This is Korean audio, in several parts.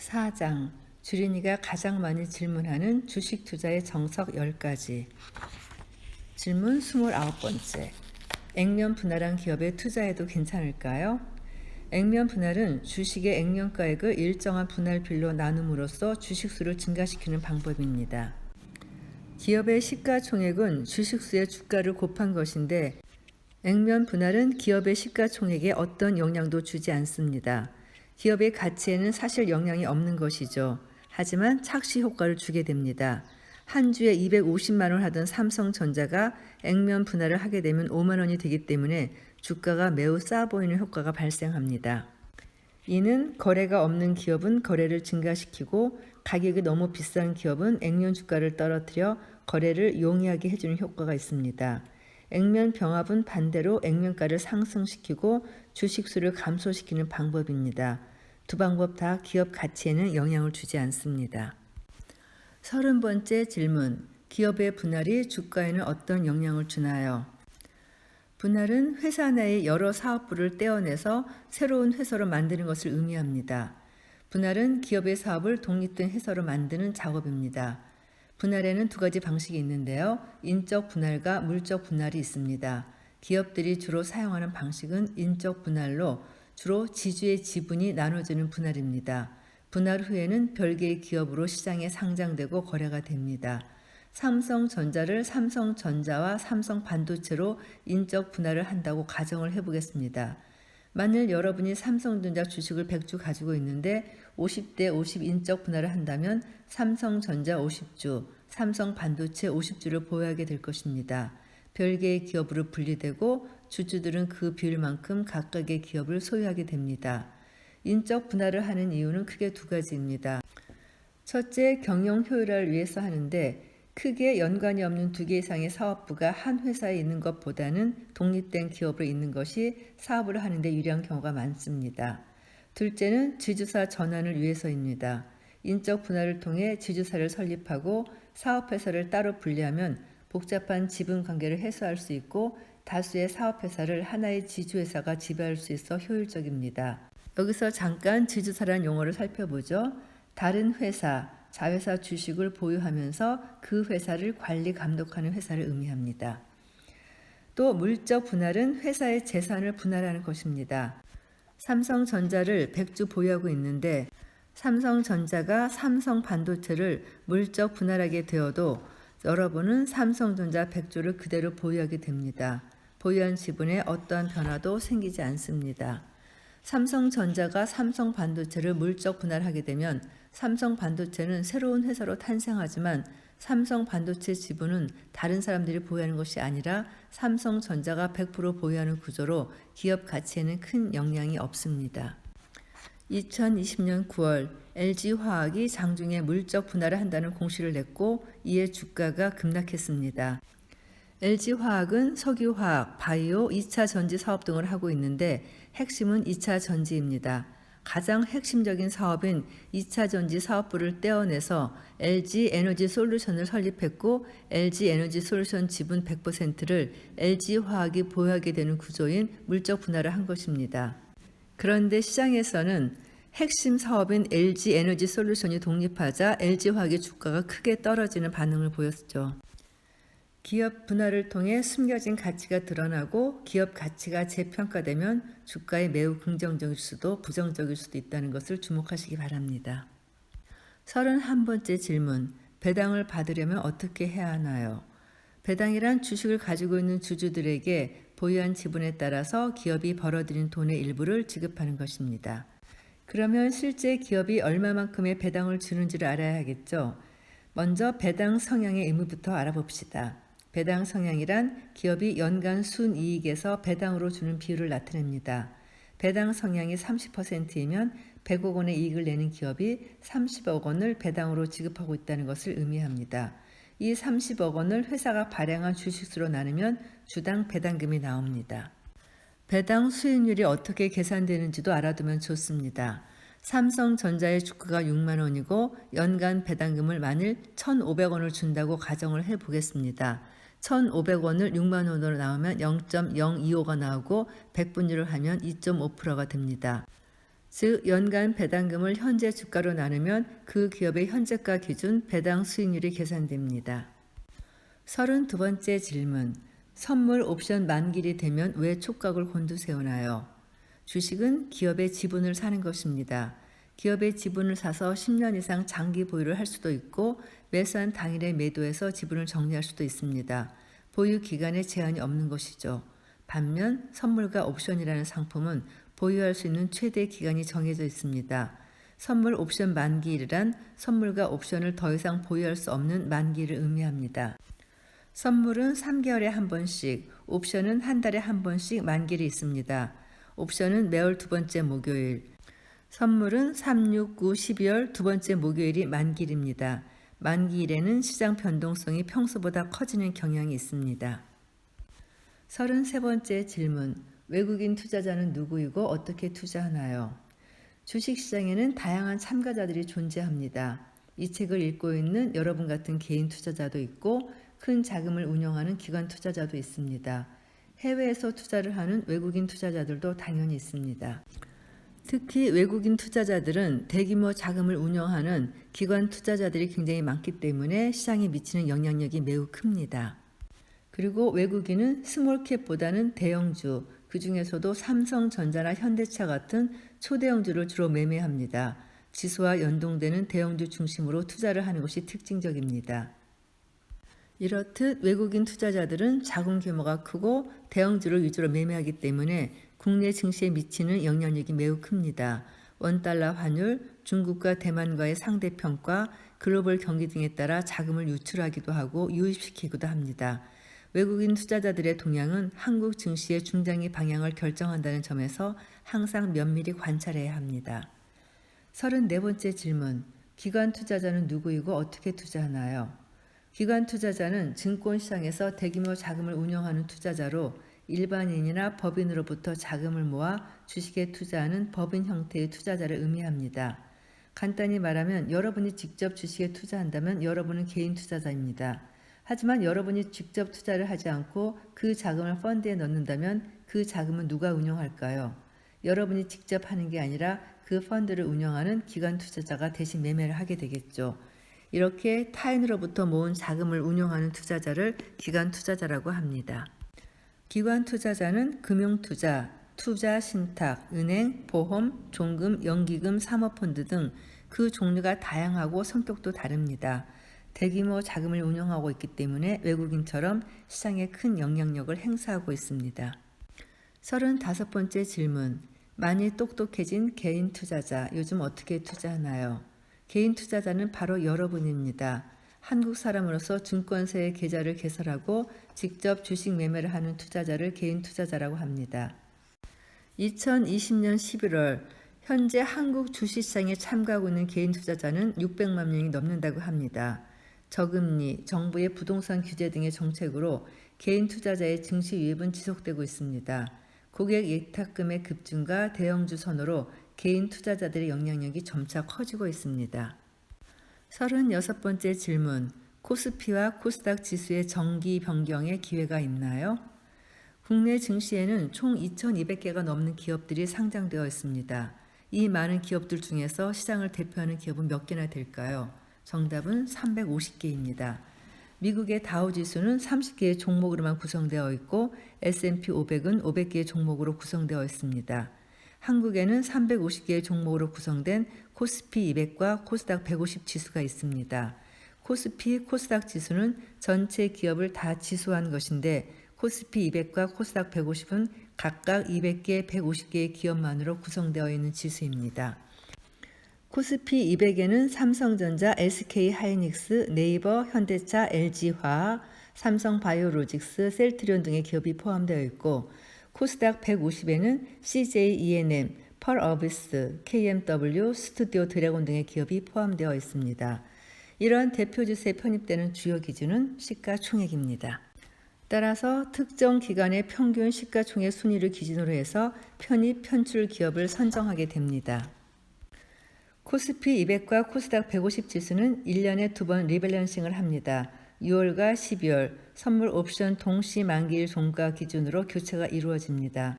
4장 주린이가 가장 많이 질문하는 주식 투자의 정석 10가지. 질문 29번째. 액면 분할한 기업에 투자해도 괜찮을까요? 액면 분할은 주식의 액면가액을 일정한 분할비로 나눔으로써 주식수를 증가시키는 방법입니다. 기업의 시가총액은 주식수의 주가를 곱한 것인데 액면 분할은 기업의 시가총액에 어떤 영향도 주지 않습니다. 기업의 가치에는 사실 영향이 없는 것이죠. 하지만 착시 효과를 주게 됩니다. 한 주에 250만 원 하던 삼성전자가 액면 분할을 하게 되면 5만 원이 되기 때문에 주가가 매우 싸 보이는 효과가 발생합니다. 이는 거래가 없는 기업은 거래를 증가시키고 가격이 너무 비싼 기업은 액면 주가를 떨어뜨려 거래를 용이하게 해주는 효과가 있습니다. 액면 병합은 반대로 액면가를 상승시키고 주식수를 감소시키는 방법입니다. 두 방법 다 기업 가치에는 영향을 주지 않습니다. 30번째 질문. 기업의 분할이 주가에는 어떤 영향을 주나요? 분할은 회사 내의 여러 사업부를 떼어내서 새로운 회사로 만드는 것을 의미합니다. 분할은 기업의 사업을 독립된 회사로 만드는 작업입니다. 분할에는 두 가지 방식이 있는데요. 인적 분할과 물적 분할이 있습니다. 기업들이 주로 사용하는 방식은 인적 분할로 주로 지주의 지분이 나눠지는 분할입니다. 분할 후에는 별개의 기업으로 시장에 상장되고 거래가 됩니다. 삼성전자를 삼성전자와 삼성반도체로 인적 분할을 한다고 가정을 해보겠습니다. 만일 여러분이 삼성전자 주식을 100주 가지고 있는데 50대 50 인적 분할을 한다면 삼성전자 50주, 삼성반도체 50주를 보유하게 될 것입니다. 별개의 기업으로 분리되고 주주들은 그 비율만큼 각각의 기업을 소유하게 됩니다. 인적 분할을 하는 이유는 크게 두 가지입니다. 첫째, 경영 효율화를 위해서 하는데 크게 연관이 없는 두 개 이상의 사업부가 한 회사에 있는 것보다는 독립된 기업으로 있는 것이 사업을 하는 데 유리한 경우가 많습니다. 둘째는 지주사 전환을 위해서입니다. 인적 분할을 통해 지주사를 설립하고 사업회사를 따로 분리하면 복잡한 지분 관계를 해소할 수 있고 다수의 사업회사를 하나의 지주회사가 지배할 수 있어 효율적입니다. 여기서 잠깐 지주사라는 용어를 살펴보죠. 다른 회사, 자회사 주식을 보유하면서 그 회사를 관리 감독하는 회사를 의미합니다. 또 물적 분할은 회사의 재산을 분할하는 것입니다. 삼성전자를 100주 보유하고 있는데 삼성전자가 삼성반도체를 물적 분할하게 되어도 여러분은 삼성전자 100주를 그대로 보유하게 됩니다. 보유한 지분에 어떠한 변화도 생기지 않습니다. 삼성전자가 삼성반도체를 물적 분할하게 되면 삼성반도체는 새로운 회사로 탄생하지만 삼성반도체 지분은 다른 사람들이 보유하는 것이 아니라 삼성전자가 100% 보유하는 구조로 기업 가치에는 큰 영향이 없습니다. 2020년 9월 LG화학이 장중에 물적 분할을 한다는 공시를 냈고 이에 주가가 급락했습니다. LG화학은 석유화학, 바이오, 2차 전지 사업 등을 하고 있는데 핵심은 2차 전지입니다. 가장 핵심적인 사업인 2차 전지 사업부를 떼어내서 LG 에너지 솔루션을 설립했고 LG 에너지 솔루션 지분 100%를 LG화학이 보유하게 되는 구조인 물적 분할을 한 것입니다. 그런데 시장에서는 핵심 사업인 LG 에너지 솔루션이 독립하자 LG화학의 주가가 크게 떨어지는 반응을 보였죠. 기업 분할을 통해 숨겨진 가치가 드러나고 기업 가치가 재평가되면 주가에 매우 긍정적일 수도 부정적일 수도 있다는 것을 주목하시기 바랍니다. 31번째 질문. 배당을 받으려면 어떻게 해야 하나요? 배당이란 주식을 가지고 있는 주주들에게 보유한 지분에 따라서 기업이 벌어들인 돈의 일부를 지급하는 것입니다. 그러면 실제 기업이 얼마만큼의 배당을 주는지를 알아야 하겠죠. 먼저 배당 성향의 의무부터 알아봅시다. 배당 성향이란 기업이 연간 순이익에서 배당으로 주는 비율을 나타냅니다. 배당 성향이 30%이면 100억 원의 이익을 내는 기업이 30억 원을 배당으로 지급하고 있다는 것을 의미합니다. 이 30억 원을 회사가 발행한 주식수로 나누면 주당 배당금이 나옵니다. 배당 수익률이 어떻게 계산되는지도 알아두면 좋습니다. 삼성전자의 주가가 6만 원이고 연간 배당금을 만일 1,500원을 준다고 가정을 해보겠습니다. 1,500원을 6만 원으로 나오면 0.025가 나오고 100분율을 하면 2.5%가 됩니다. 즉 연간 배당금을 현재 주가로 나누면 그 기업의 현재가 기준 배당 수익률이 계산됩니다. 32번째 질문. 선물 옵션 만기일이 되면 왜 촉각을 곤두세우나요? 주식은 기업의 지분을 사는 것입니다. 기업의 지분을 사서 10년 이상 장기 보유를 할 수도 있고 매수한 당일에 매도해서 지분을 정리할 수도 있습니다. 보유 기간에 제한이 없는 것이죠. 반면 선물과 옵션이라는 상품은 보유할 수 있는 최대 기간이 정해져 있습니다. 선물 옵션 만기일이란 선물과 옵션을 더 이상 보유할 수 없는 만기를 의미합니다. 선물은 3개월에 한 번씩, 옵션은 한 달에 한 번씩 만기일이 있습니다. 옵션은 매월 두 번째 목요일, 선물은 3, 6, 9, 12월 두 번째 목요일이 만기일입니다. 만기일에는 시장 변동성이 평소보다 커지는 경향이 있습니다. 33번째 질문. 외국인 투자자는 누구이고 어떻게 투자하나요? 주식시장에는 다양한 참가자들이 존재합니다. 이 책을 읽고 있는 여러분 같은 개인 투자자도 있고 큰 자금을 운용하는 기관 투자자도 있습니다. 해외에서 투자를 하는 외국인 투자자들도 당연히 있습니다. 특히 외국인 투자자들은 대규모 자금을 운용하는 기관 투자자들이 굉장히 많기 때문에 시장에 미치는 영향력이 매우 큽니다. 그리고 외국인은 스몰캡보다는 대형주, 그 중에서도 삼성전자나 현대차 같은 초대형주를 주로 매매합니다. 지수와 연동되는 대형주 중심으로 투자를 하는 것이 특징적입니다. 이렇듯 외국인 투자자들은 자금 규모가 크고 대형주를 위주로 매매하기 때문에 국내 증시에 미치는 영향력이 매우 큽니다. 원달러 환율, 중국과 대만과의 상대평가, 글로벌 경기 등에 따라 자금을 유출하기도 하고 유입시키기도 합니다. 외국인 투자자들의 동향은 한국 증시의 중장기 방향을 결정한다는 점에서 항상 면밀히 관찰해야 합니다. 34번째 질문. 기관 투자자는 누구이고 어떻게 투자하나요? 기관 투자자는 증권시장에서 대규모 자금을 운용하는 투자자로 일반인이나 법인으로부터 자금을 모아 주식에 투자하는 법인 형태의 투자자를 의미합니다. 간단히 말하면 여러분이 직접 주식에 투자한다면 여러분은 개인 투자자입니다. 하지만 여러분이 직접 투자를 하지 않고 그 자금을 펀드에 넣는다면 그 자금은 누가 운용할까요? 여러분이 직접 하는 게 아니라 그 펀드를 운영하는 기관 투자자가 대신 매매를 하게 되겠죠. 이렇게 타인으로부터 모은 자금을 운용하는 투자자를 기관 투자자라고 합니다. 기관 투자자는 금융투자, 투자 신탁, 은행, 보험, 종금, 연기금, 사모펀드 등 그 종류가 다양하고 성격도 다릅니다. 대규모 자금을 운용하고 있기 때문에 외국인처럼 시장에 큰 영향력을 행사하고 있습니다. 35번째 질문. 많이 똑똑해진 개인 투자자, 요즘 어떻게 투자하나요? 개인 투자자는 바로 여러분입니다. 한국 사람으로서 증권사에 계좌를 개설하고 직접 주식 매매를 하는 투자자를 개인 투자자라고 합니다. 2020년 11월 현재 한국 주식시장에 참가하고 있는 개인 투자자는 600만 명이 넘는다고 합니다. 저금리, 정부의 부동산 규제 등의 정책으로 개인 투자자의 증시 유입은 지속되고 있습니다. 고객 예탁금의 급증과 대형주 선호로 개인 투자자들의 영향력이 점차 커지고 있습니다. 36번째 질문. 코스피와 코스닥 지수의 정기 변경의 기회가 있나요? 국내 증시에는 총 2,200개가 넘는 기업들이 상장되어 있습니다. 이 많은 기업들 중에서 시장을 대표하는 기업은 몇 개나 될까요? 정답은 350개입니다. 미국의 다우지수는 30개의 종목으로만 구성되어 있고 S&P 500은 500개의 종목으로 구성되어 있습니다. 한국에는 350개의 종목으로 구성된 코스피 200과 코스닥 150 지수가 있습니다. 코스피, 코스닥 지수는 전체 기업을 다 지수한 것인데 코스피 200과 코스닥 150은 각각 200개, 150개의 기업만으로 구성되어 있는 지수입니다. 코스피 200에는 삼성전자, SK하이닉스, 네이버, 현대차, LG화학, 삼성바이오로직스, 셀트리온 등의 기업이 포함되어 있고 코스닥 150에는 CJ E&M, 펄어비스, KMW, 스튜디오 드래곤 등의 기업이 포함되어 있습니다. 이러한 대표 지수에 편입되는 주요 기준은 시가총액입니다. 따라서 특정 기간의 평균 시가총액 순위를 기준으로 해서 편입, 편출 기업을 선정하게 됩니다. 코스피 200과 코스닥 150 지수는 1년에 2번 리밸런싱을 합니다. 6월과 12월 선물 옵션 동시 만기일 종가 기준으로 교체가 이루어집니다.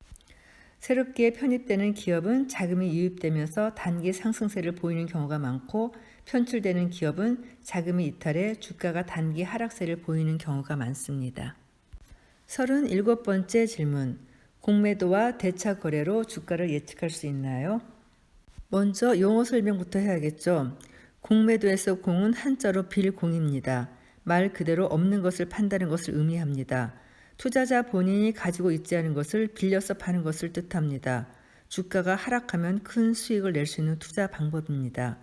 새롭게 편입되는 기업은 자금이 유입되면서 단기 상승세를 보이는 경우가 많고, 편출되는 기업은 자금이 이탈해 주가가 단기 하락세를 보이는 경우가 많습니다. 37번째 질문. 공매도와 대차 거래로 주가를 예측할 수 있나요? 먼저 용어 설명부터 해야겠죠. 공매도에서 공은 한자로 빌공입니다. 말 그대로 없는 것을 판다는 것을 의미합니다. 투자자 본인이 가지고 있지 않은 것을 빌려서 파는 것을 뜻합니다. 주가가 하락하면 큰 수익을 낼 수 있는 투자 방법입니다.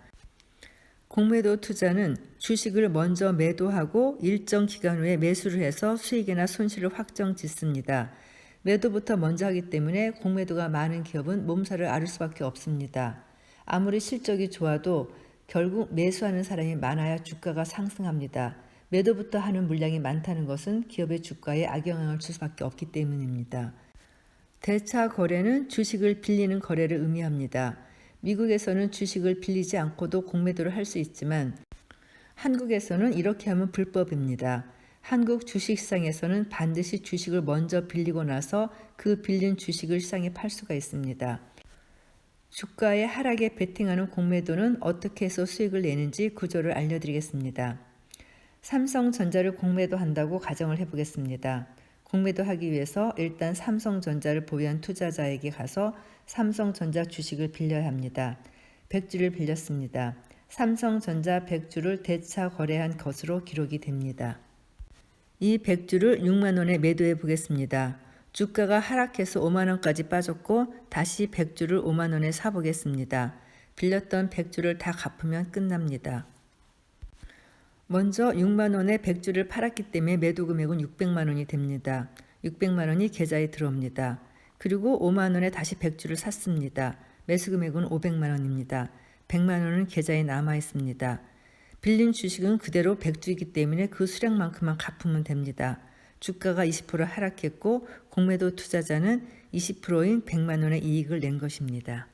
공매도 투자는 주식을 먼저 매도하고 일정 기간 후에 매수를 해서 수익이나 손실을 확정 짓습니다. 매도부터 먼저 하기 때문에 공매도가 많은 기업은 몸살을 앓을 수밖에 없습니다. 아무리 실적이 좋아도 결국 매수하는 사람이 많아야 주가가 상승합니다. 매도부터 하는 물량이 많다는 것은 기업의 주가에 악영향을 줄 수밖에 없기 때문입니다. 대차 거래는 주식을 빌리는 거래를 의미합니다. 미국에서는 주식을 빌리지 않고도 공매도를 할 수 있지만 한국에서는 이렇게 하면 불법입니다. 한국 주식시장에서는 반드시 주식을 먼저 빌리고 나서 그 빌린 주식을 시장에 팔 수가 있습니다. 주가의 하락에 베팅하는 공매도는 어떻게 해서 수익을 내는지 구조를 알려드리겠습니다. 삼성전자를 공매도한다고 가정을 해보겠습니다. 공매도하기 위해서 일단 삼성전자를 보유한 투자자에게 가서 삼성전자 주식을 빌려야 합니다. 100주를 빌렸습니다. 삼성전자 100주를 대차 거래한 것으로 기록이 됩니다. 이 100주를 6만 원에 매도해 보겠습니다. 주가가 하락해서 5만 원까지 빠졌고 다시 100주를 5만 원에 사보겠습니다. 빌렸던 100주를 다 갚으면 끝납니다. 먼저 6만 원에 100주를 팔았기 때문에 매도 금액은 600만 원이 됩니다. 600만 원이 계좌에 들어옵니다. 그리고 5만 원에 다시 100주를 샀습니다. 매수 금액은 500만 원입니다. 100만 원은 계좌에 남아 있습니다. 빌린 주식은 그대로 100주이기 때문에 그 수량만큼만 갚으면 됩니다. 주가가 20% 하락했고 공매도 투자자는 20%인 100만 원의 이익을 낸 것입니다.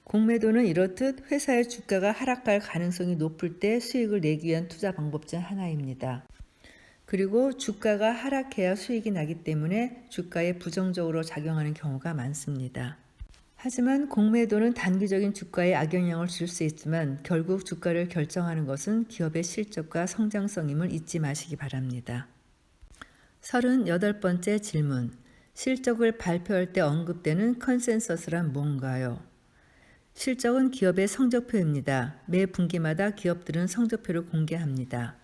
공매도는 이렇듯 회사의 주가가 하락할 가능성이 높을 때 수익을 내기 위한 투자 방법 중 하나입니다. 그리고 주가가 하락해야 수익이 나기 때문에 주가에 부정적으로 작용하는 경우가 많습니다. 하지만 공매도는 단기적인 주가에 악영향을 줄 수 있지만 결국 주가를 결정하는 것은 기업의 실적과 성장성임을 잊지 마시기 바랍니다. 38번째 질문. 실적을 발표할 때 언급되는 컨센서스란 뭔가요? 실적은 기업의 성적표입니다. 매 분기마다 기업들은 성적표를 공개합니다.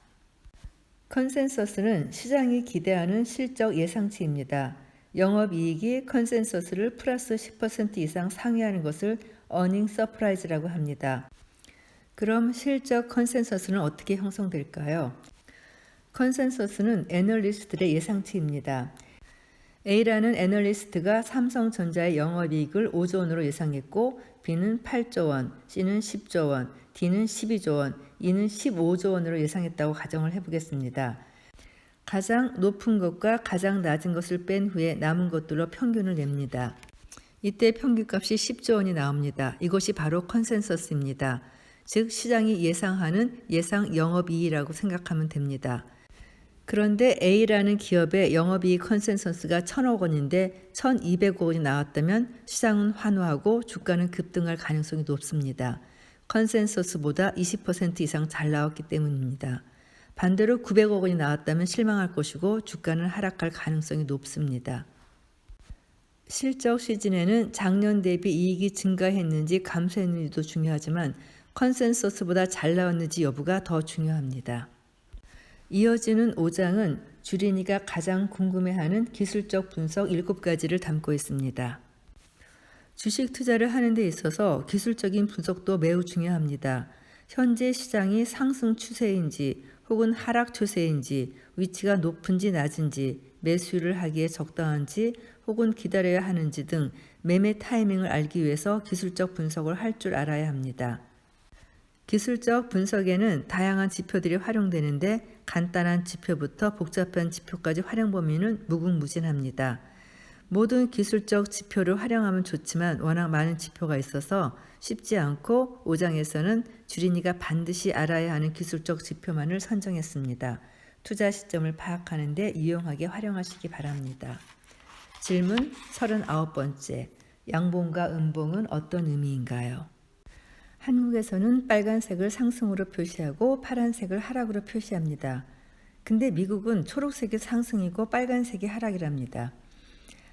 컨센서스는 시장이 기대하는 실적 예상치입니다. 영업이익이 컨센서스를 플러스 10% 이상 상회하는 것을 어닝 서프라이즈라고 합니다. 그럼 실적 컨센서스는 어떻게 형성될까요? 컨센서스는 애널리스트들의 예상치입니다. A라는 애널리스트가 삼성전자의 영업이익을 5조 원으로 예상했고 B는 8조 원, C는 10조 원, D는 12조 원, E는 15조 원으로 예상했다고 가정을 해보겠습니다. 가장 높은 것과 가장 낮은 것을 뺀 후에 남은 것들로 평균을 냅니다. 이때 평균값이 10조 원이 나옵니다. 이것이 바로 컨센서스입니다. 즉 시장이 예상하는 예상 영업이익이라고 생각하면 됩니다. 그런데 A라는 기업의 영업이익 컨센서스가 1,000억 원인데 1,200억 원이 나왔다면 시장은 환호하고 주가는 급등할 가능성이 높습니다. 컨센서스보다 20% 이상 잘 나왔기 때문입니다. 반대로 900억 원이 나왔다면 실망할 것이고 주가는 하락할 가능성이 높습니다. 실적 시즌에는 작년 대비 이익이 증가했는지 감소했는지도 중요하지만 컨센서스보다 잘 나왔는지 여부가 더 중요합니다. 이어지는 5장은 주린이가 가장 궁금해하는 기술적 분석 7가지를 담고 있습니다. 주식 투자를 하는 데 있어서 기술적인 분석도 매우 중요합니다. 현재 시장이 상승 추세인지 혹은 하락 추세인지, 위치가 높은지 낮은지, 매수를 하기에 적당한지 혹은 기다려야 하는지 등 매매 타이밍을 알기 위해서 기술적 분석을 할 줄 알아야 합니다. 기술적 분석에는 다양한 지표들이 활용되는데 간단한 지표부터 복잡한 지표까지 활용 범위는 무궁무진합니다. 모든 기술적 지표를 활용하면 좋지만 워낙 많은 지표가 있어서 쉽지 않고 5장에서는 주린이가 반드시 알아야 하는 기술적 지표만을 선정했습니다. 투자 시점을 파악하는 데 유용하게 활용하시기 바랍니다. 질문 39번째. 양봉과 음봉은 어떤 의미인가요? 한국에서는 빨간색을 상승으로 표시하고 파란색을 하락으로 표시합니다. 근데 미국은 초록색이 상승이고 빨간색이 하락이랍니다.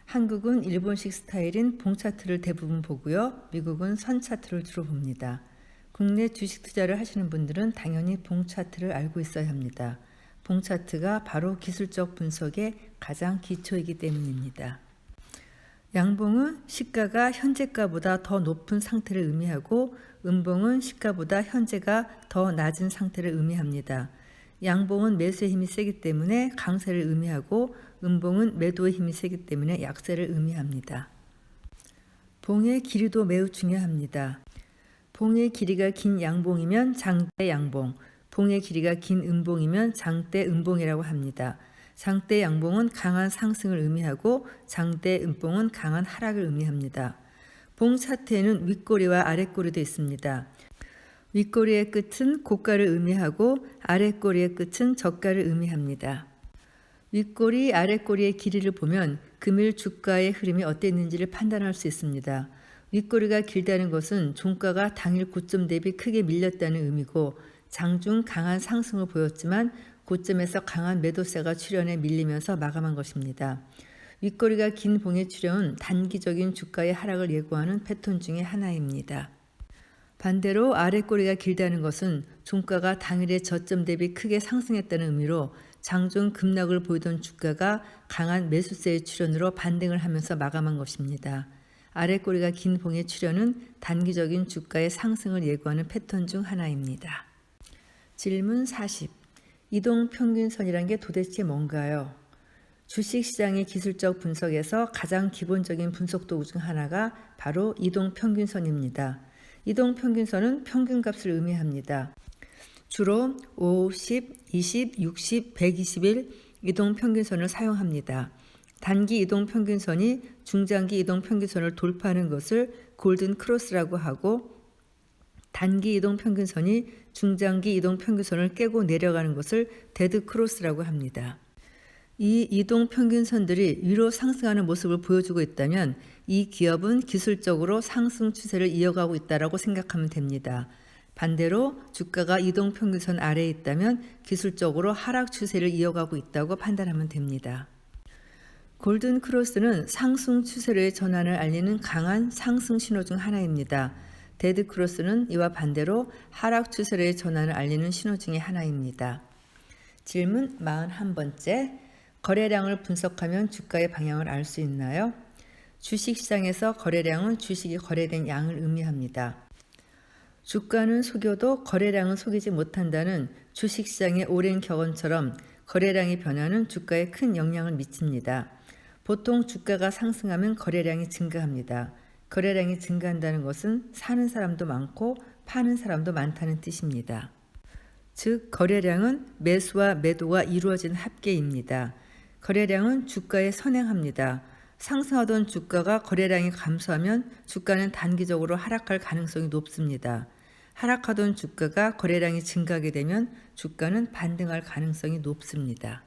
한국은 일본식 스타일인 봉 차트를 대부분 보고요. 미국은 선 차트를 주로 봅니다. 국내 주식 투자를 하시는 분들은 당연히 봉 차트를 알고 있어야 합니다. 봉 차트가 바로 기술적 분석의 가장 기초이기 때문입니다. 양봉은 시가가 현재가보다 더 높은 상태를 의미하고 음봉은 시가보다 현재가 더 낮은 상태를 의미합니다. 양봉은 매수의 힘이 세기 때문에 강세를 의미하고 음봉은 매도의 힘이 세기 때문에 약세를 의미합니다. 봉의 길이도 매우 중요합니다. 봉의 길이가 긴 양봉이면 장대 양봉, 봉의 길이가 긴 음봉이면 장대 음봉이라고 합니다. 장대 양봉은 강한 상승을 의미하고 장대 음봉은 강한 하락을 의미합니다. 봉 차트에는 윗꼬리와 아랫꼬리도 있습니다. 윗꼬리의 끝은 고가를 의미하고 아랫꼬리의 끝은 저가를 의미합니다. 윗꼬리, 아랫꼬리의 길이를 보면 금일 주가의 흐름이 어땠는지를 판단할 수 있습니다. 윗꼬리가 길다는 것은 종가가 당일 고점 대비 크게 밀렸다는 의미고 장중 강한 상승을 보였지만 고점에서 강한 매도세가 출현해 밀리면서 마감한 것입니다. 윗꼬리가 긴 봉의 출현은 단기적인 주가의 하락을 예고하는 패턴 중의 하나입니다. 반대로 아랫꼬리가 길다는 것은 종가가 당일의 저점 대비 크게 상승했다는 의미로 장중 급락을 보이던 주가가 강한 매수세의 출현으로 반등을 하면서 마감한 것입니다. 아랫꼬리가 긴 봉의 출현은 단기적인 주가의 상승을 예고하는 패턴 중 하나입니다. 질문 40. 이동평균선이란 게 도대체 뭔가요? 주식시장의 기술적 분석에서 가장 기본적인 분석 도구 중 하나가 바로 이동평균선입니다. 이동평균선은 평균값을 의미합니다. 주로 5, 10, 20, 60, 120일 이동평균선을 사용합니다. 단기 이동평균선이 중장기 이동평균선을 돌파하는 것을 골든 크로스라고 하고 단기 이동평균선이 중장기 이동평균선을 깨고 내려가는 것을 데드 크로스라고 합니다. 이 이동평균선들이 위로 상승하는 모습을 보여주고 있다면 이 기업은 기술적으로 상승 추세를 이어가고 있다고 생각하면 됩니다. 반대로 주가가 이동평균선 아래에 있다면 기술적으로 하락 추세를 이어가고 있다고 판단하면 됩니다. 골든 크로스는 상승 추세로의 전환을 알리는 강한 상승 신호 중 하나입니다. 데드 크로스는 이와 반대로 하락 추세로의 전환을 알리는 신호 중의 하나입니다. 질문 41번째. 거래량을 분석하면 주가의 방향을 알 수 있나요? 주식시장에서 거래량은 주식이 거래된 양을 의미합니다. 주가는 속여도 거래량은 속이지 못한다는 주식시장의 오랜 격언처럼 거래량이 변화는 주가에 큰 영향을 미칩니다. 보통 주가가 상승하면 거래량이 증가합니다. 거래량이 증가한다는 것은 사는 사람도 많고 파는 사람도 많다는 뜻입니다. 즉, 거래량은 매수와 매도가 이루어진 합계입니다. 거래량은 주가에 선행합니다. 상승하던 주가가 거래량이 감소하면 주가는 단기적으로 하락할 가능성이 높습니다. 하락하던 주가가 거래량이 증가하게 되면 주가는 반등할 가능성이 높습니다.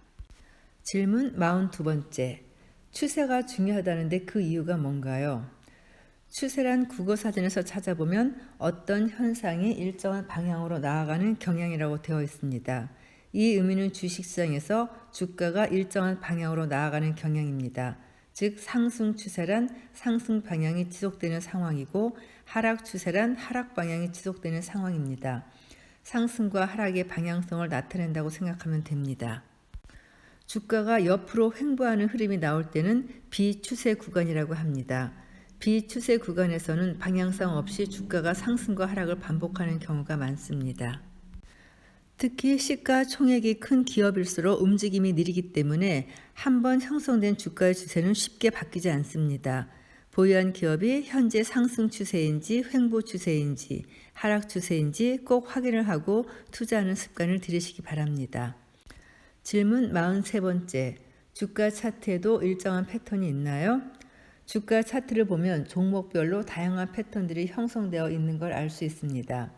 질문 42번째. 추세가 중요하다는데 그 이유가 뭔가요? 추세란 국어사전에서 찾아보면 어떤 현상이 일정한 방향으로 나아가는 경향이라고 되어 있습니다. 이 의미는 주식시장에서 주가가 일정한 방향으로 나아가는 경향입니다. 즉 상승 추세란 상승 방향이 지속되는 상황이고 하락 추세란 하락 방향이 지속되는 상황입니다. 상승과 하락의 방향성을 나타낸다고 생각하면 됩니다. 주가가 옆으로 횡보하는 흐름이 나올 때는 비추세 구간이라고 합니다. 비추세 구간에서는 방향성 없이 주가가 상승과 하락을 반복하는 경우가 많습니다. 특히 시가총액이 큰 기업일수록 움직임이 느리기 때문에 한번 형성된 주가의 추세는 쉽게 바뀌지 않습니다. 보유한 기업이 현재 상승 추세인지 횡보 추세인지 하락 추세인지 꼭 확인을 하고 투자하는 습관을 들이시기 바랍니다. 질문 43번째. 주가 차트에도 일정한 패턴이 있나요? 주가 차트를 보면 종목별로 다양한 패턴들이 형성되어 있는 걸 알 수 있습니다.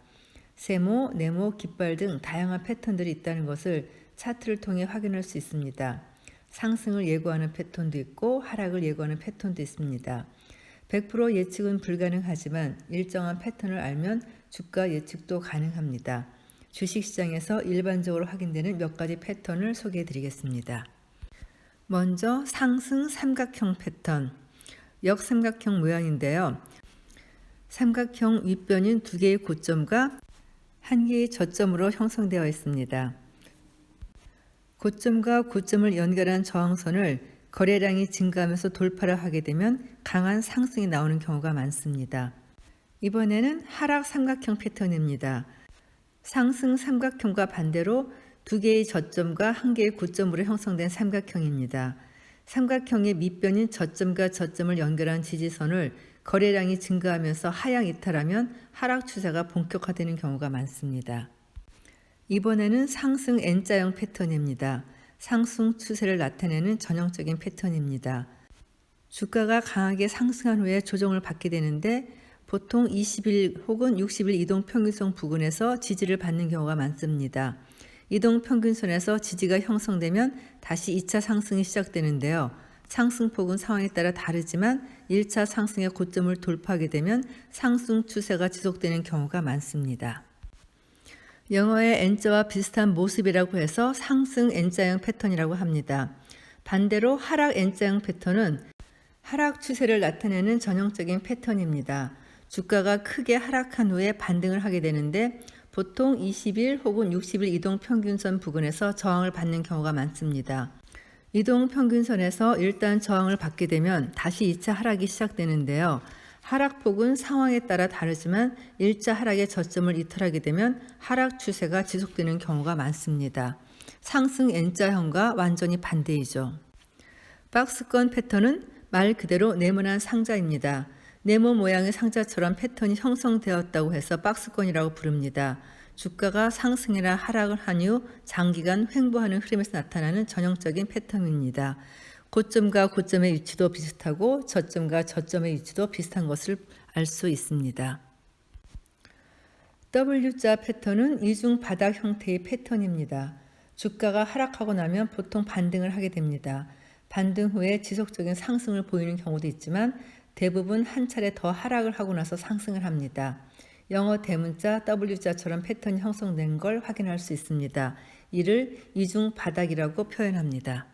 세모, 네모, 깃발 등 다양한 패턴들이 있다는 것을 차트를 통해 확인할 수 있습니다. 상승을 예고하는 패턴도 있고 하락을 예고하는 패턴도 있습니다. 100% 예측은 불가능하지만 일정한 패턴을 알면 주가 예측도 가능합니다. 주식시장에서 일반적으로 확인되는 몇 가지 패턴을 소개해 드리겠습니다. 먼저 상승 삼각형 패턴, 역삼각형 모양인데요. 삼각형 윗변인 두 개의 고점과 한 개의 저점으로 형성되어 있습니다. 고점과 고점을 연결한 저항선을 거래량이 증가하면서 돌파를 하게 되면 강한 상승이 나오는 경우가 많습니다. 이번에는 하락 삼각형 패턴입니다. 상승 삼각형과 반대로 두 개의 저점과 한 개의 고점으로 형성된 삼각형입니다. 삼각형의 밑변인 저점과 저점을 연결한 지지선을 거래량이 증가하면서 하향 이탈하면 하락 추세가 본격화되는 경우가 많습니다. 이번에는 상승 N자형 패턴입니다. 상승 추세를 나타내는 전형적인 패턴입니다. 주가가 강하게 상승한 후에 조정을 받게 되는데 보통 20일 혹은 60일 이동평균선 부근에서 지지를 받는 경우가 많습니다. 이동평균선에서 지지가 형성되면 다시 2차 상승이 시작되는데요. 상승폭은 상황에 따라 다르지만 1차 상승의 고점을 돌파하게 되면 상승 추세가 지속되는 경우가 많습니다. 영어의 N자와 비슷한 모습이라고 해서 상승 N자형 패턴이라고 합니다. 반대로 하락 N자형 패턴은 하락 추세를 나타내는 전형적인 패턴입니다. 주가가 크게 하락한 후에 반등을 하게 되는데 보통 20일 혹은 60일 이동평균선 부근에서 저항을 받는 경우가 많습니다. 이동평균선에서 일단 저항을 받게 되면 다시 2차 하락이 시작되는데요. 하락폭은 상황에 따라 다르지만 1차 하락의 저점을 이탈하게 되면 하락 추세가 지속되는 경우가 많습니다. 상승 N자형과 완전히 반대이죠. 박스권 패턴은 말 그대로 네모난 상자입니다. 네모 모양의 상자처럼 패턴이 형성되었다고 해서 박스권이라고 부릅니다. 주가가 상승이나 하락을 한 이후 장기간 횡보하는 흐름에서 나타나는 전형적인 패턴입니다. 고점과 고점의 위치도 비슷하고 저점과 저점의 위치도 비슷한 것을 알 수 있습니다. W자 패턴은 이중 바닥 형태의 패턴입니다. 주가가 하락하고 나면 보통 반등을 하게 됩니다. 반등 후에 지속적인 상승을 보이는 경우도 있지만 대부분 한 차례 더 하락을 하고 나서 상승을 합니다. 영어 대문자 W자처럼 패턴이 형성된 걸 확인할 수 있습니다. 이를 이중 바닥이라고 표현합니다.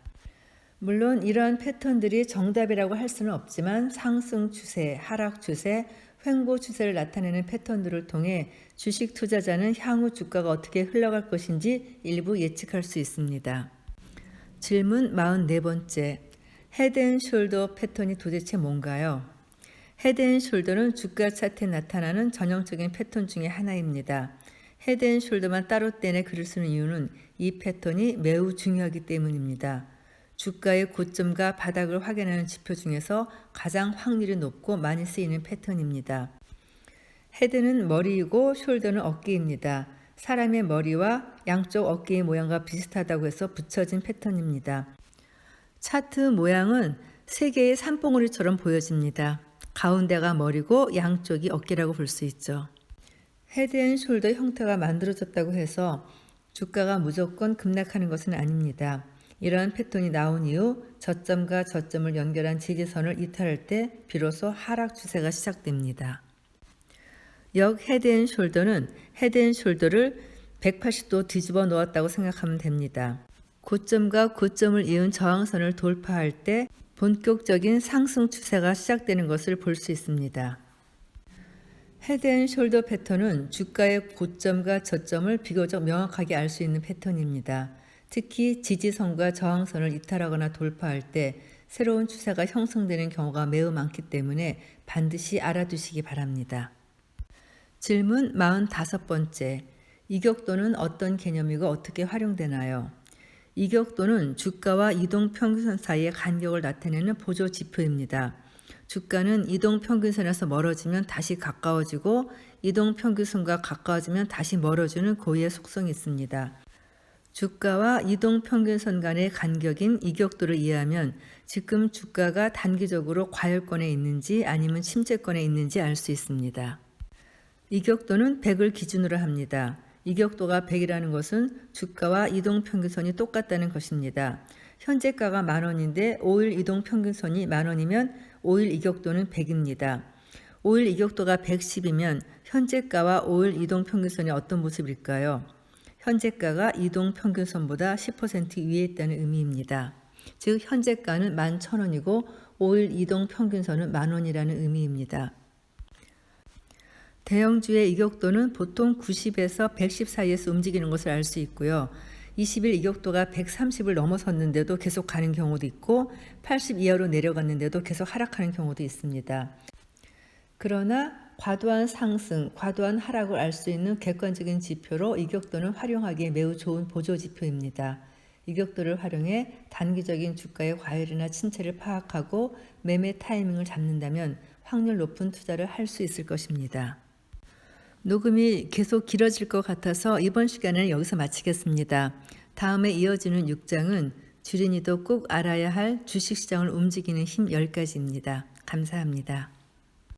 물론 이러한 패턴들이 정답이라고 할 수는 없지만 상승 추세, 하락 추세, 횡보 추세를 나타내는 패턴들을 통해 주식 투자자는 향후 주가가 어떻게 흘러갈 것인지 일부 예측할 수 있습니다. 질문 44번째. 헤드앤숄더 패턴이 도대체 뭔가요? 헤드앤숄더는 주가 차트에 나타나는 전형적인 패턴 중에 하나입니다. 헤드앤숄더만 따로 떼내 그릴 수 있는 이유는 이 패턴이 매우 중요하기 때문입니다. 주가의 고점과 바닥을 확인하는 지표 중에서 가장 확률이 높고 많이 쓰이는 패턴입니다. 헤드는 머리이고 숄더는 어깨입니다. 사람의 머리와 양쪽 어깨의 모양과 비슷하다고 해서 붙여진 패턴입니다. 차트 모양은 세 개의 산봉우리처럼 보여집니다. 가운데가 머리고 양쪽이 어깨라고 볼 수 있죠. 헤드앤숄더 형태가 만들어졌다고 해서 주가가 무조건 급락하는 것은 아닙니다. 이러한 패턴이 나온 이후 저점과 저점을 연결한 지지선을 이탈할 때 비로소 하락 추세가 시작됩니다. 역 헤드앤숄더는 헤드앤숄더를 180도 뒤집어 놓았다고 생각하면 됩니다. 고점과 고점을 이은 저항선을 돌파할 때 본격적인 상승 추세가 시작되는 것을 볼 수 있습니다. 헤드앤숄더 패턴은 주가의 고점과 저점을 비교적 명확하게 알 수 있는 패턴입니다. 특히 지지선과 저항선을 이탈하거나 돌파할 때 새로운 추세가 형성되는 경우가 매우 많기 때문에 반드시 알아두시기 바랍니다. 질문 45번째. 이격도는 어떤 개념이고 어떻게 활용되나요? 이격도는 주가와 이동평균선 사이의 간격을 나타내는 보조 지표입니다. 주가는 이동평균선에서 멀어지면 다시 가까워지고 이동평균선과 가까워지면 다시 멀어지는 고유의 속성이 있습니다. 주가와 이동평균선 간의 간격인 이격도를 이해하면 지금 주가가 단기적으로 과열권에 있는지 아니면 침체권에 있는지 알 수 있습니다. 이격도는 100을 기준으로 합니다. 이격도가 100이라는 것은 주가와 이동평균선이 똑같다는 것입니다. 현재가가 10,000원인데 5일 이동 평균선이 10,000원이면 5일 이격도는 100입니다. 5일 이격도가 110이면 현재가와 5일 이동 평균선이 어떤 모습일까요? 현재가가 이동 평균선보다 10% 위에 있다는 의미입니다. 즉 현재가는 11,000원이고 5일 이동 평균선은 10,000원이라는 의미입니다. 대형주의 이격도는 보통 90에서 110 사이에서 움직이는 것을 알 수 있고요. 20일 이격도가 130을 넘어섰는데도 계속 가는 경우도 있고 80 이하로 내려갔는데도 계속 하락하는 경우도 있습니다. 그러나 과도한 상승, 과도한 하락을 알 수 있는 객관적인 지표로 이격도는 활용하기에 매우 좋은 보조 지표입니다. 이격도를 활용해 단기적인 주가의 과열이나 침체를 파악하고 매매 타이밍을 잡는다면 확률 높은 투자를 할 수 있을 것입니다. 녹음이 계속 길어질 것 같아서 이번 시간을 여기서 마치겠습니다. 다음에 이어지는 6장은 주린이도 꼭 알아야 할 주식시장을 움직이는 힘 10가지입니다. 감사합니다.